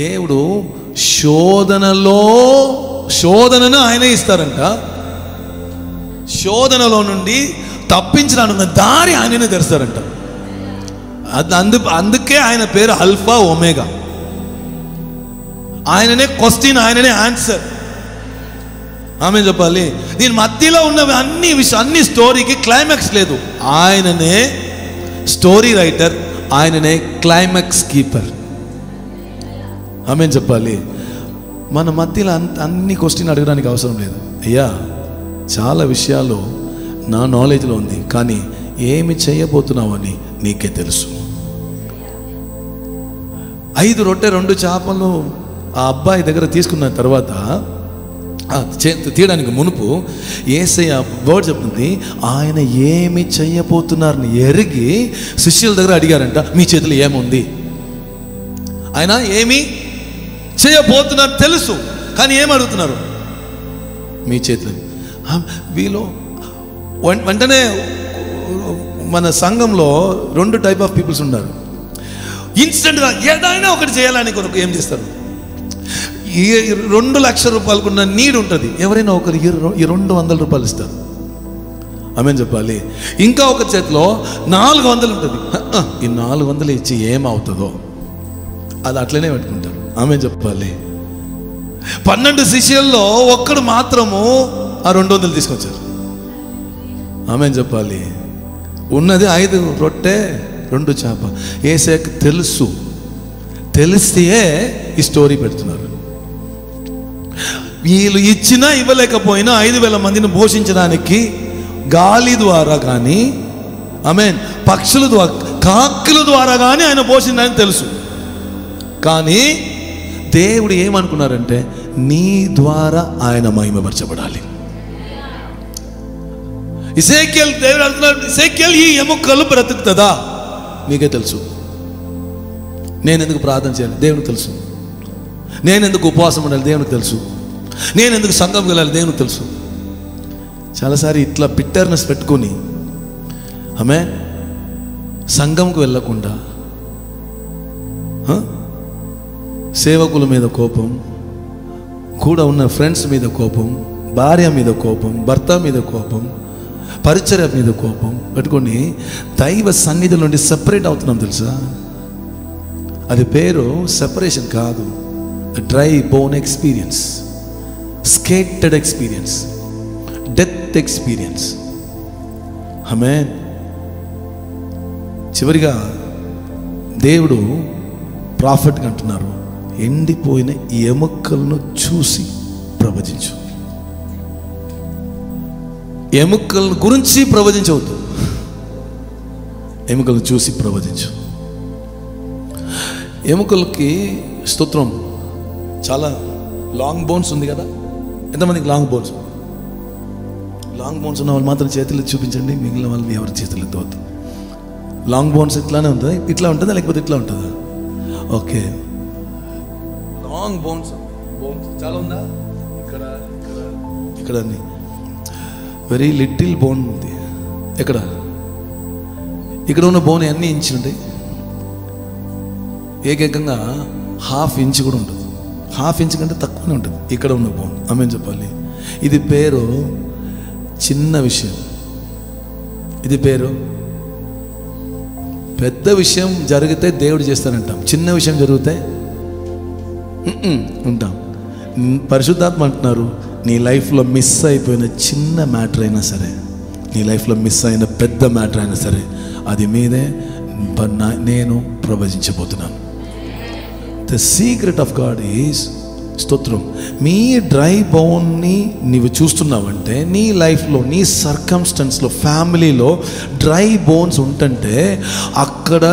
దేవుడు శోధనను ఆయనే ఇస్తారంట. శోధనలో నుండి తప్పించడానికి దారి ఆయననే తెరుస్తారంట. అందుకే ఆయన పేరు ఆల్ఫా ఒమేగా. ఆయననే క్వశ్చన్, ఆయననే ఆన్సర్. ఆమె చెప్పాలి. దీని మధ్యలో ఉన్నవి అన్ని స్టోరీకి క్లైమాక్స్ లేదు. ఆయననే స్టోరీ రైటర్, ఆయననే క్లైమాక్స్ కీపర్. ఆమె చెప్పాలి. మన మధ్యలో అన్ని క్వశ్చన్ అడగడానికి అవసరం లేదు. అయ్యా, చాలా విషయాలు నా నాలెడ్జ్లో ఉంది, కానీ ఏమి చేయబోతున్నావని నీకే తెలుసు. 5 రొట్టె 2 చేపలు ఆ అబ్బాయి దగ్గర తీసుకున్న తర్వాత, తీయడానికి మునుపు యేసయ్య వర్డ్ చెప్తుంది, ఆయన ఏమి చేయబోతున్నారని ఎరిగి శిష్యుల దగ్గర అడిగారంట, మీ చేతిలో ఏముంది? ఆయన ఏమి చేయబోతున్నారు తెలుసు, కానీ ఏం అడుగుతున్నారు? మీ చేతిలో. వీళ్ళు వెంటనే మన సంఘంలో 2 టైప్ ఆఫ్ పీపుల్స్ ఉన్నారు. ఇన్స్టెంట్గా ఏదైనా ఒకటి చేయాలని కొరకు ఏం చేస్తారు? 2 లక్షల రూపాయలకున్న నీడ్ ఉంటుంది, ఎవరైనా ఒకరు 200 రూపాయలు ఇస్తారు. ఆమె చెప్పాలి. ఇంకా ఒక చేతిలో 400 ఉంటుంది, ఈ 400 ఇచ్చి ఏమవుతుందో అది అట్లనే పెట్టుకుంటారు. ఆమె చెప్పాలి. 12 శిష్యుల్లో ఒక్కడు మాత్రము ఆ 200 తీసుకొచ్చారు. ఆమె చెప్పాలి. ఉన్నది 5 రొట్టె 2 చేప. యేసయ్యకు తెలుసు, తెలిస్తే ఈ స్టోరీ పెడుతున్నారు. వీళ్ళు ఇచ్చినా ఇవ్వలేకపోయినా 5,000 మందిని పోషించడానికి గాలి ద్వారా కానీ, ఆమేన్, పక్షుల ద్వారా, కాకుల ద్వారా కానీ ఆయన పోషించడానికి తెలుసు. కానీ దేవుడు ఏమనుకున్నారంటే, నీ ద్వారా ఆయన మహిమపరచబడాలి. ఎజేకియల్ దేవుడు అంటున్నాడు, ఎజేకియల్ ఈ ఎముకలు బ్రతుకుతుందా? నీకే తెలుసు. నేను ఎందుకు ప్రార్థన చేయాలి? దేవునికి తెలుసు. నేను ఎందుకు ఉపవాసం ఉండాలి? దేవునికి తెలుసు. నేను ఎందుకు సంఘంకి వెళ్ళాలి? దేవునికి తెలుసు. చాలాసారి ఇట్లా బిట్టర్నెస్ పెట్టుకొని ఆమె సంఘంకు వెళ్ళకుండా సేవకుల మీద కోపం, కూడా ఉన్న ఫ్రెండ్స్ మీద కోపం, భార్య మీద కోపం, భర్త మీద కోపం, పరిచర్య మీద కోపం పెట్టుకొని దైవ సన్నిధి నుండి సెపరేట్ అవుతున్నాం. తెలుసా? అది పేరు సెపరేషన్ కాదు, dry bone experience, scattered experience, death experience. Amen. చివరిగా దేవుడు ప్రాఫెట్గా అంటున్నారు, ఎండిపోయిన ఎముకలను చూసి ప్రవచించు. ఎముకల గురించి ప్రవచించవద్దు, ఎముకలను చూసి ప్రవచించు. ఎముకలకి స్తోత్రం, చాలా లాంగ్ బోన్స్ ఉంది కదా. ఎంతమందికి లాంగ్ బోన్స్? లాంగ్ బోన్స్ ఉన్న వాళ్ళు మాత్రం చేతులు చూపించండి, మిగిలిన వాళ్ళు ఎవరి చేతులు ఎత్తవద్దు. లాంగ్ బోన్స్ ఇట్లానే ఉంటుంది, ఇట్లా ఉంటుందా లేకపోతే ఇట్లా ఉంటుందా? ఓకే, లాంగ్ బోన్స్ చాలా ఉందా? ఇక్కడ ఇక్కడ అన్ని వెరీ లిటిల్ బోన్ ఉంది. ఇక్కడ ఉన్న బోన్ అన్ని ఇంచు ఉంటాయి, ఏకంగా 1/2 ఇంచ్ కూడా ఉంటుంది. 1/2 ఇంచ్ కంటే తక్కువనే ఉంటుంది ఇక్కడ ఉన్న బోన్. ఆమె చెప్పాలి. ఇది పేరు చిన్న విషయం, ఇది పేరు పెద్ద విషయం. జరిగితే దేవుడు చేస్తానంటాం, చిన్న విషయం జరిగితే ఉంటాం. పరిశుద్ధాత్మ అంటున్నారు, నీ లైఫ్లో మిస్ అయిపోయిన చిన్న మ్యాటర్ అయినా సరే, నీ లైఫ్లో మిస్ అయిన పెద్ద మ్యాటర్ అయినా సరే, అది మీదే నేను ప్రవచించబోతున్నాను. The secret of God is, స్తోత్రం, మీ డ్రై బోన్ని నీవు చూస్తున్నావంటే, నీ లైఫ్లో, నీ సర్కమ్స్టెన్స్లో, ఫ్యామిలీలో డ్రై బోన్స్ ఉంటుంటే, అక్కడ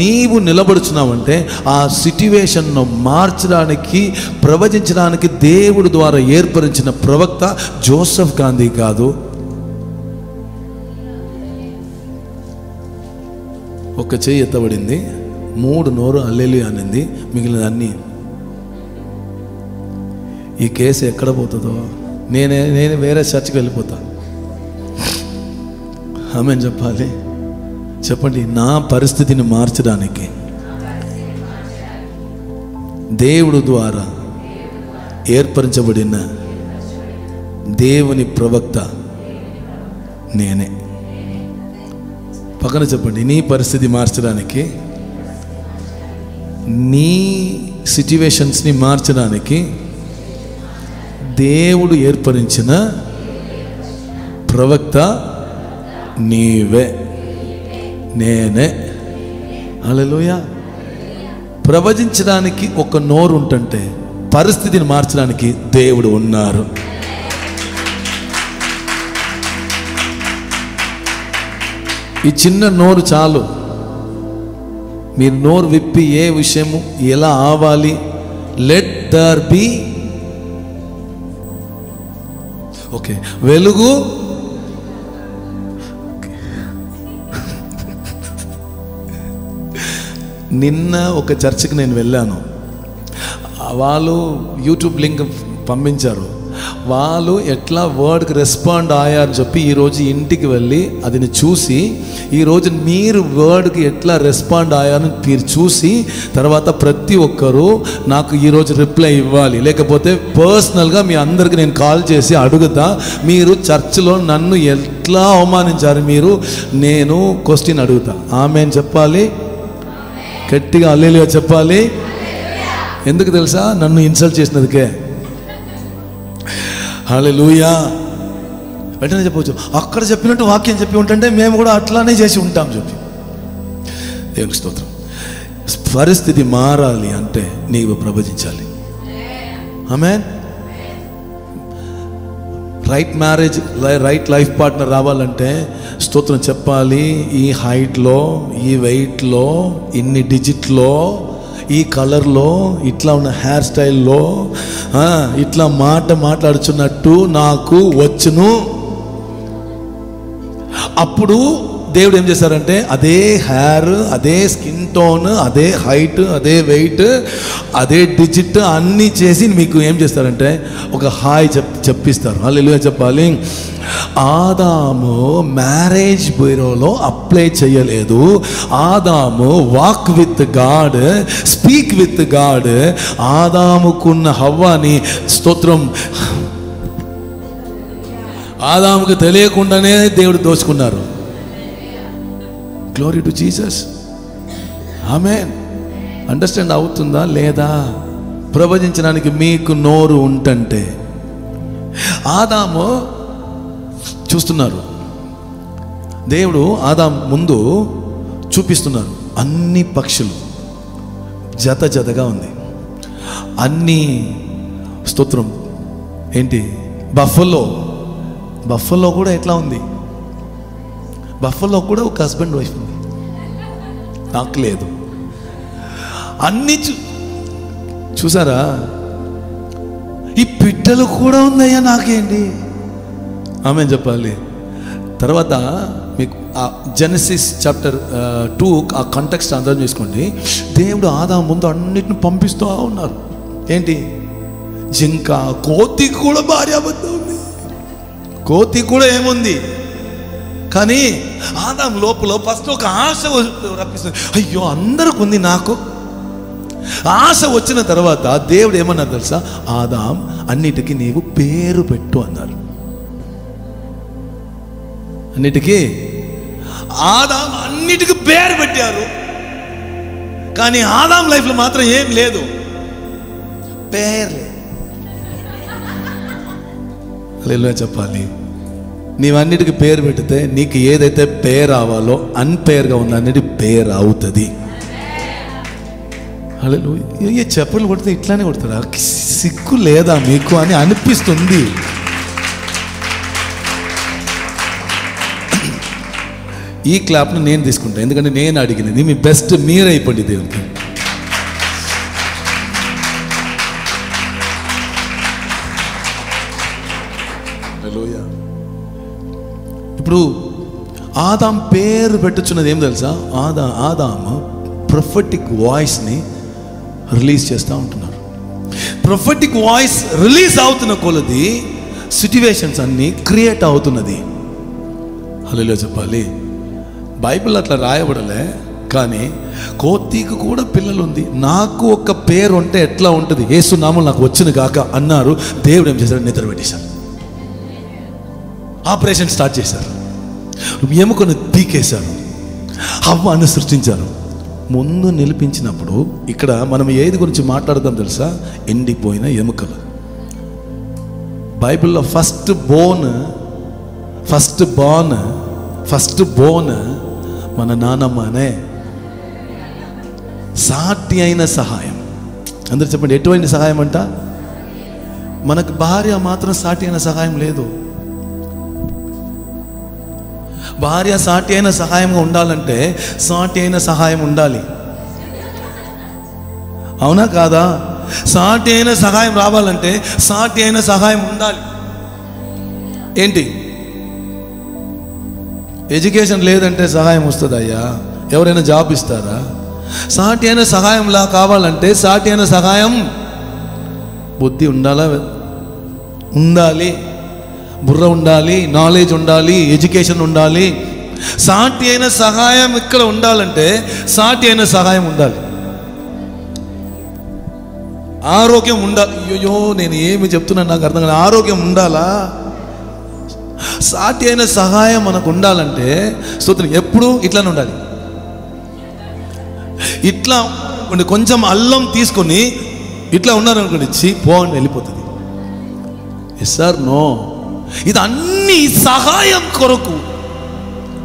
నీవు నిలబడుచున్నావంటే ఆ సిట్యువేషన్ను మార్చడానికి, ప్రవచించడానికి దేవుడి ద్వారా ఏర్పరిచిన ప్రవక్త జోసెఫ్ గాంధీ కాదు. ఒక చెయ్యి ఎత్తబడింది, 3 నోరు హల్లెలూయా అనింది, మిగిలిన అన్నీ. ఈ కేసు ఎక్కడ పోతుందో, నేను వేరే చర్చికి వెళ్ళిపోతా. ఆమేన్ చెప్పాలి. చెప్పండి, నా పరిస్థితిని మార్చడానికి దేవుడు ద్వారా ఏర్పరచబడిన దేవుని ప్రవక్త నేనే. పక్కన చెప్పండి, నీ పరిస్థితి మార్చడానికి, నీ సిచ్యువేషన్స్ని మార్చడానికి దేవుడు ఏర్పరించిన ప్రవక్త నీవే, నేనే. హల్లెలూయా. ప్రవచించడానికి ఒక నోరు ఉంటుంటే పరిస్థితిని మార్చడానికి దేవుడు ఉన్నారు. ఈ చిన్న నోరు చాలు. మీరు నోరు విప్పి ఏ విషయము ఎలా ఆవాలి, లెట్ దర్ బి, ఓకే, వెలుగు. నిన్న ఒక చర్చికి నేను వెళ్ళాను. వాళ్ళు యూట్యూబ్ లింక్ పంపించారు. వాళ్ళు ఎట్లా వర్డ్కి రెస్పాండ్ అయ్యారని చెప్పి ఈరోజు ఇంటికి వెళ్ళి అదిని చూసి, ఈరోజు మీరు వర్డ్కి ఎట్లా రెస్పాండ్ అయ్యారని మీరు చూసి తర్వాత ప్రతి ఒక్కరూ నాకు ఈరోజు రిప్లై ఇవ్వాలి. లేకపోతే పర్సనల్గా మీ అందరికి నేను కాల్ చేసి అడుగుతా, మీరు చర్చిలో నన్ను ఎట్లా అవమానించారు మీరు, నేను క్వశ్చన్ అడుగుతా. ఆమెన్ చెప్పాలి, గట్టిగా హల్లెలూయా చెప్పాలి. ఎందుకు తెలుసా? నన్ను ఇన్సల్ట్ చేసినందుకే. హల్లెలూయా. వెంటనే చెప్పవచ్చు, అక్కడ చెప్పినట్టు వాక్యం చెప్పి ఉంటుంటే మేము కూడా అట్లానే చేసి ఉంటాం చెప్పి. దేవునికి స్తోత్రం. పరిస్థితి మారాలి అంటే నీవు ప్రవచించాలి. Amen. Right marriage, right life partner రావాలంటే స్తోత్రం చెప్పాలి. ఈ హైట్లో, ఈ వెయిట్లో, ఇన్ని డిజిట్లో, ఈ కలర్లో, ఇట్లా ఉన్న హెయిర్ స్టైల్లో, ఇట్లా మాట్లాడుచున్నట్టు నాకు వచ్చును. అప్పుడు దేవుడు ఏం చేశారంటే అదే హెయిర్, అదే స్కిన్ టోన్, అదే హైట్, అదే వెయిట్, అదే డిజిట్ అన్నీ చేసి మీకు ఏం చేస్తారంటే ఒక హాయ్ చెప్పిస్తారు. హల్లెలూయా చెప్పాలి. ఆదాము మ్యారేజ్ బ్యూరోలో అప్లై చేయలేదు. ఆదాము walk with God, speak with God. ఆదాముకున్న హవ్వాని స్తోత్రం ఆదాముకు తెలియకుండానే దేవుడు దోచుకున్నారు. Glory to Jesus. ఆమేన్. అండర్స్టాండ్ అవుతుందా లేదా? ప్రవచించడానికి మీకు నోరు ఉంటంటే, ఆదాము చూస్తున్నారు, దేవుడు ఆదాం ముందు చూపిస్తున్నారు. అన్ని పక్షులు జత జతగా ఉంది. అన్ని స్తోత్రం ఏంటి, బఫల్లో కూడా ఎట్లా ఉంది? బఫల్లో కూడా ఒక హస్బెండ్ వైఫ్ ఉంది, నాకు లేదు. అన్ని చూసారా? ఈ పిట్టలు కూడా ఉందయ్యా, నాకేంటి? ఆమేన్ చెప్పాలి. తర్వాత మీకు ఆ జెనసిస్ చాప్టర్ 2 ఆ కాంటెక్స్ట్ అర్థం చేసుకోండి. దేవుడు ఆదాము ముందు అన్నిటిని పంపిస్తూ ఉన్నారు. ఏంటి? జింక, కోతి కూడా భార్యాబద్ధం ఉంది. కోతి కూడా ఏముంది? కానీ ఆదాం లోపల ఫస్ట్ ఒక ఆశ రప్పిస్తుంది. అయ్యో అందరికి ఉంది, నాకు ఆశ వచ్చిన తర్వాత దేవుడు ఏమన్నారు తెలుసా? ఆదాం అన్నిటికీ నీవు పేరు పెట్టు అన్నారు. అన్నిటికీ ఆదాం అన్నిటికీ పేరు పెట్టారు. కానీ ఆదాం లైఫ్లో మాత్రం ఏం లేదు, పేరు. హల్లెలూయా చెప్పాలి. నీవన్నిటికి పేరు పెడితే నీకు ఏదైతే పేరు రావాలో అన్పేర్గా ఉన్న అన్నిటి పేరు అవుతుంది. హల్లెలూయా. చెప్పులు కొడితే ఇట్లానే కొడతారా? సిగ్గు లేదా మీకు అని అనిపిస్తుంది. ఈ క్లాప్ను నేను తీసుకుంటాను, ఎందుకంటే నేను అడిగినది. మీ బెస్ట్ మీరే అయిపోండి దేవునికి. హల్లెలూయా. ఇప్పుడు ఆదాం పేరు పెట్టుచున్నది ఏం తెలుసా? ఆదాము ప్రొఫెటిక్ వాయిస్ని రిలీజ్ చేస్తూ ఉంటున్నారు. ప్రొఫెటిక్ వాయిస్ రిలీజ్ అవుతున్న కొలది సిట్యువేషన్స్ అన్నీ క్రియేట్ అవుతున్నది. హల్లెలూయా చెప్పాలి. బైబిల్ అట్లా రాయబడలే, కానీ కోతికి కూడా పిల్లలు ఉంది. నాకు ఒక పేరు ఉంటే ఎట్లా ఉంటుంది, యేసు నామం నాకు వచ్చిన కాక అన్నారు. దేవుడు ఏం చేశారు, నిద్ర పెట్టేశారు. ఆపరేషన్ స్టార్ట్ చేశారు. ఎముకను తీకేశారు. హవ్వను సృష్టించారు. ముందు నిలిపించినప్పుడు ఇక్కడ మనం ఏది గురించి మాట్లాడదాం తెలుసా? ఎండిపోయిన ఎముకలు. బైబిల్లో ఫస్ట్ బోన్ మన నానమ్మనే. సాటి అయిన సహాయం. అందరు చెప్పండి, ఎటువంటి సహాయం అంట? మనకు భార్య మాత్రం సాటి అయిన సహాయం లేదు. భార్య సాటి అయిన సహాయంగా ఉండాలంటే సాటి అయిన సహాయం ఉండాలి. అవునా కాదా? సాటి అయిన సహాయం రావాలంటే సాటి అయిన సహాయం ఉండాలి. ఏంటి? ఎడ్యుకేషన్ లేదంటే సహాయం వస్తుంది అయ్యా? ఎవరైనా జాబ్ ఇస్తారా? సాటి అయిన సహాయంలా కావాలంటే సాటి అయిన సహాయం బుద్ధి ఉండాలి, బుర్ర ఉండాలి, నాలెడ్జ్ ఉండాలి, ఎడ్యుకేషన్ ఉండాలి. సాటి అయిన సహాయం ఇక్కడ ఉండాలంటే సాటి అయిన సహాయం ఉండాలి. ఆరోగ్యం ఉండాలి. అయ్యో నేను ఏమి చెప్తున్నాను నాకు అర్థం కాదు. ఆరోగ్యం ఉండాలా? సాటి అయిన సహాయం మనకు ఉండాలంటే స్తోత్రం ఎప్పుడు ఇట్లానే ఉండాలి. ఇట్లా కొంచెం అల్లం తీసుకొని ఇట్లా ఉన్నారనుకోండి, పోండి వెళ్ళిపోతుంది. Yes sir no. ఇది అన్ని సహాయం కొరకు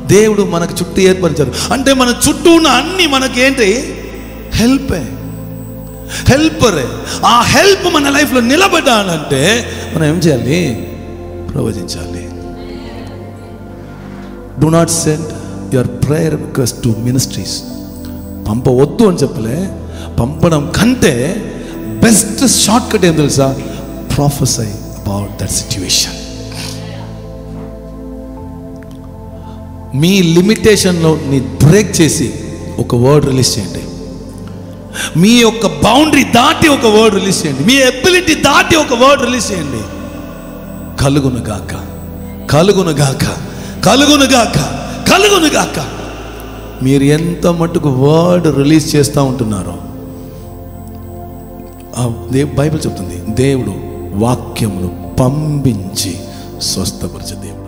దేవుడు మనకు చుట్టూ ఏర్పరిచారు. అంటే మన చుట్టూ ఉన్న అన్ని మనకేంటి? హెల్పరే. ఆ హెల్ప్ మన లైఫ్లో నిలబడాలంటే మనం ఏం చేయాలి? ప్రవచించాలి. Do not send your prayer request to ministries. పంపవద్దు అని చెప్పలే. పంపడం కంటే బెస్ట్ షార్ట్ కట్ ఏం తెలుసా? Prophesy about that situation. మీ లిమిటేషన్లో ని బ్రేక్ చేసి ఒక వర్డ్ రిలీజ్ చేయండి. మీ యొక్క బౌండరీ దాటి ఒక వర్డ్ రిలీజ్ చేయండి. మీ ఎబిలిటీ దాటి ఒక వర్డ్ రిలీజ్ చేయండి. కలుగునుగాక, కలుగునుగాక, కలుగునుగాక, కలుగునుగాక. మీరు ఎంత మటుకు వర్డ్ రిలీజ్ చేస్తూ ఉంటున్నారో బైబిల్ చెప్తుంది, దేవుడు వాక్యమును పంపించి స్వస్థపరిచే దేవుడు.